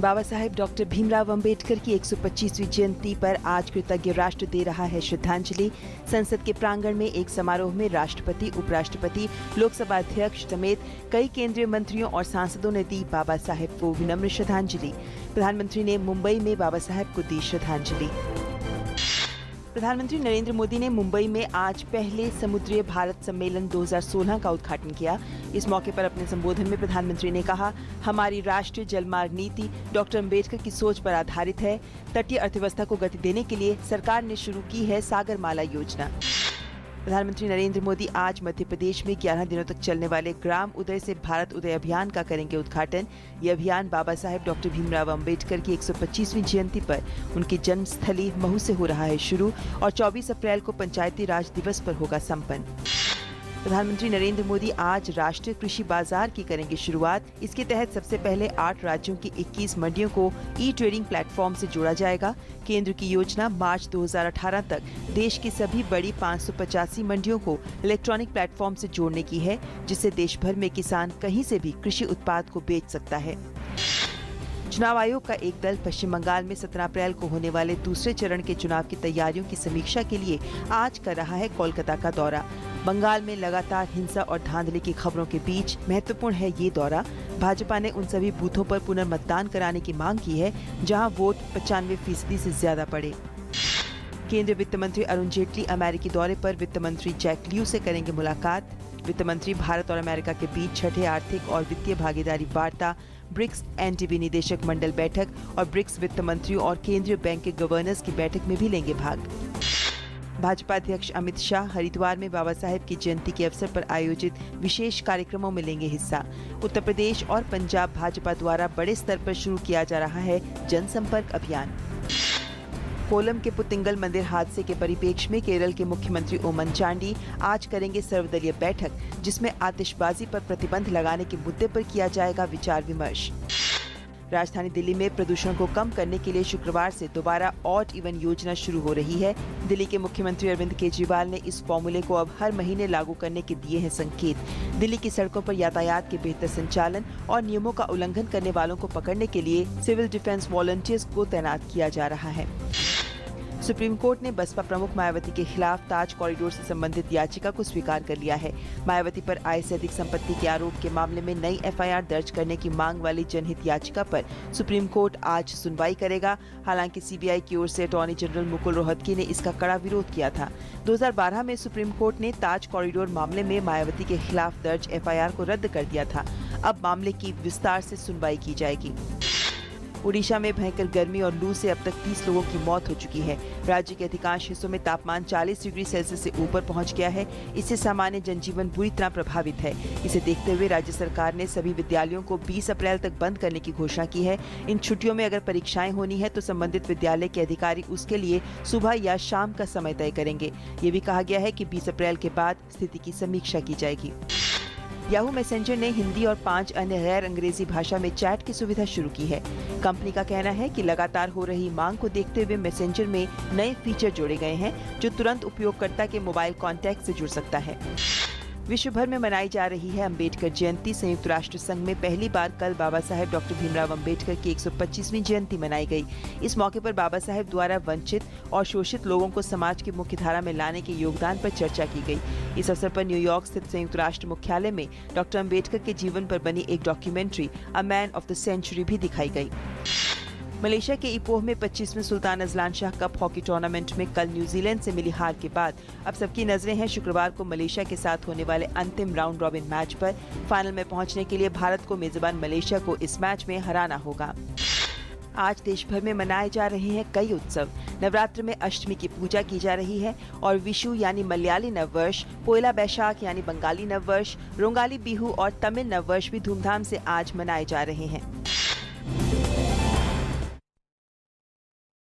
Baba Saheb doctor Bhimrao Ambedkar की 125वीं जयंती पर आज कृतज्ञ राष्ट्र दे रहा है श्रद्धांजलि। संसद के प्रांगण में एक समारोह में राष्ट्रपति, उपराष्ट्रपति, लोकसभा अध्यक्ष समेत कई केंद्रीय मंत्रियों और सांसदों ने दी बाबा साहेब को विनम्र श्रद्धांजलि। प्रधानमंत्री ने मुंबई में बाबा साहेब को दी श्रद्धांजलि। प्रधानमंत्री नरेंद्र मोदी ने मुंबई में आज पहले समुद्री भारत सम्मेलन 2016 का उद्घाटन किया। इस मौके पर अपने संबोधन में प्रधानमंत्री ने कहा, हमारी राष्ट्रीय जलमार्ग नीति डॉक्टर अंबेडकर की सोच पर आधारित है। तटीय अर्थव्यवस्था को गति देने के लिए सरकार ने शुरू की है सागरमाला योजना। प्रधानमंत्री नरेंद्र मोदी आज मध्य प्रदेश में 11 दिनों तक चलने वाले ग्राम उदय से भारत उदय अभियान का करेंगे उद्घाटन। ये अभियान बाबा साहेब डॉक्टर भीमराव अंबेडकर की 125वीं जयंती पर उनकी जन्मस्थली महू से हो रहा है शुरू और 24 अप्रैल को पंचायती राज दिवस पर होगा संपन्न। प्रधानमंत्री नरेंद्र मोदी आज राष्ट्रीय कृषि बाजार की करेंगे शुरुआत। इसके तहत सबसे पहले 8 राज्यों की 21 मंडियों को ई ट्रेडिंग प्लेटफॉर्म से जोड़ा जाएगा। केंद्र की योजना मार्च 2018 तक देश की सभी बड़ी 585 मंडियों को इलेक्ट्रॉनिक प्लेटफॉर्म से जोड़ने की है, जिससे देश भर में किसान कहीं से भी कृषि उत्पाद को बेच सकता है। चुनाव आयोग का एक दल पश्चिम बंगाल में 17 अप्रैल को होने वाले दूसरे चरण के चुनाव की तैयारियों की समीक्षा के लिए आज कर रहा है कोलकाता का दौरा। बंगाल में लगातार हिंसा और धांधली की खबरों के बीच महत्वपूर्ण है ये दौरा। भाजपा ने उन सभी बूथों पर पुनर्मतदान कराने की मांग की है जहां वोट 95% से ज्यादा पड़े। केंद्रीय वित्त मंत्री अरुण जेटली अमेरिकी दौरे पर वित्त मंत्री जैक लियू से करेंगे मुलाकात। वित्त मंत्री भारत और अमेरिका के बीच छठे आर्थिक और वित्तीय भागीदारी वार्ता, ब्रिक्स एनडीबी निदेशक मंडल बैठक और ब्रिक्स वित्त मंत्रियों और केंद्रीय बैंक के गवर्नर्स की बैठक में भी लेंगे भाग। भाजपा अध्यक्ष अमित शाह हरिद्वार में बाबा साहेब की जयंती के अवसर पर आयोजित विशेष कार्यक्रमों में लेंगे हिस्सा। उत्तर प्रदेश और पंजाब भाजपा द्वारा बड़े स्तर पर शुरू किया जा रहा है जनसंपर्क अभियान। कोलम के पुत्तिंगल मंदिर हादसे के परिप्रेक्ष्य में केरल के मुख्यमंत्री ओमन चांडी आज करेंगे सर्वदलीय बैठक, जिसमें आतिशबाजी पर प्रतिबंध लगाने के मुद्दे पर किया जाएगा विचार विमर्श। राजधानी दिल्ली में प्रदूषण को कम करने के लिए शुक्रवार से दोबारा ऑड इवन योजना शुरू हो रही है। दिल्ली के मुख्यमंत्री अरविंद केजरीवाल ने इस फॉर्मूले को अब हर महीने लागू करने के दिए हैं संकेत। दिल्ली की सड़कों पर यातायात के बेहतर संचालन और नियमों का उल्लंघन करने वालों को पकड़ने के लिए सिविल डिफेंस वॉलंटियर्स को तैनात किया जा रहा है। सुप्रीम कोर्ट ने बसपा प्रमुख मायावती के खिलाफ ताज कॉरिडोर से संबंधित याचिका को स्वीकार कर लिया है। मायावती पर आय से अधिक संपत्ति के आरोप के मामले में नई एफआईआर दर्ज करने की मांग वाली जनहित याचिका पर सुप्रीम कोर्ट आज सुनवाई करेगा। हालांकि सीबीआई की ओर से अटॉर्नी जनरल मुकुल रोहतगी ने इसका कड़ा विरोध किया था। 2012 में सुप्रीम कोर्ट ने ताज कॉरिडोर मामले में मायावती के खिलाफ दर्ज एफआईआर को रद्द कर दिया था। अब मामले की विस्तार से सुनवाई की जाएगी। ओडिशा में भयंकर गर्मी और लू से अब तक 30 लोगों की मौत हो चुकी है। राज्य के अधिकांश हिस्सों में तापमान 40 डिग्री सेल्सियस से ऊपर पहुंच गया है। इससे सामान्य जनजीवन बुरी तरह प्रभावित है। इसे देखते हुए राज्य सरकार ने सभी विद्यालयों को 20 अप्रैल तक बंद करने की घोषणा की है। इन छुट्टियों में अगर परीक्षाएं होनी है तो संबंधित विद्यालय के अधिकारी उसके लिए सुबह या शाम का समय तय करेंगे। ये भी कहा गया है कि 20 अप्रैल के बाद स्थिति की समीक्षा की जाएगी। याहू मैसेंजर ने हिंदी और 5 अन्य गैर अंग्रेजी भाषा में चैट की सुविधा शुरू की है। कंपनी का कहना है कि लगातार हो रही मांग को देखते हुए मैसेंजर में नए फीचर जोड़े गए हैं, जो तुरंत उपयोगकर्ता के मोबाइल कॉन्टैक्ट से जुड़ सकता है। विश्व भर में मनाई जा रही है अंबेडकर जयंती। संयुक्त राष्ट्र संघ में पहली बार कल बाबा साहेब डॉक्टर भीमराव अंबेडकर की 125वीं जयंती मनाई गई। इस मौके पर बाबा साहेब द्वारा वंचित और शोषित लोगों को समाज की मुख्य धारा में लाने के योगदान पर चर्चा की गई। इस अवसर पर न्यूयॉर्क स्थित संयुक्त राष्ट्र मुख्यालय में डॉक्टर अंबेडकर के जीवन पर बनी एक documentary a man of the century भी दिखाई गई। मलेशिया के इपोह में 25वें Sultan Azlan Shah cup hockey tournament में कल न्यूजीलैंड से मिली हार के बाद अब सबकी नजरें हैं शुक्रवार को मलेशिया के साथ होने वाले अंतिम राउंड रॉबिन मैच पर। फाइनल में पहुंचने के लिए भारत को मेजबान मलेशिया को इस मैच में हराना होगा। आज देश भर में मनाए जा रहे हैं कई उत्सव। नवरात्र में अष्टमी की पूजा की जा रही है और विशु यानी मलयाली नववर्ष, पोयला बैशाख यानी बंगाली नववर्ष, रोंगाली बिहू और तमिल नववर्ष भी धूमधाम से आज मनाए जा रहे हैं।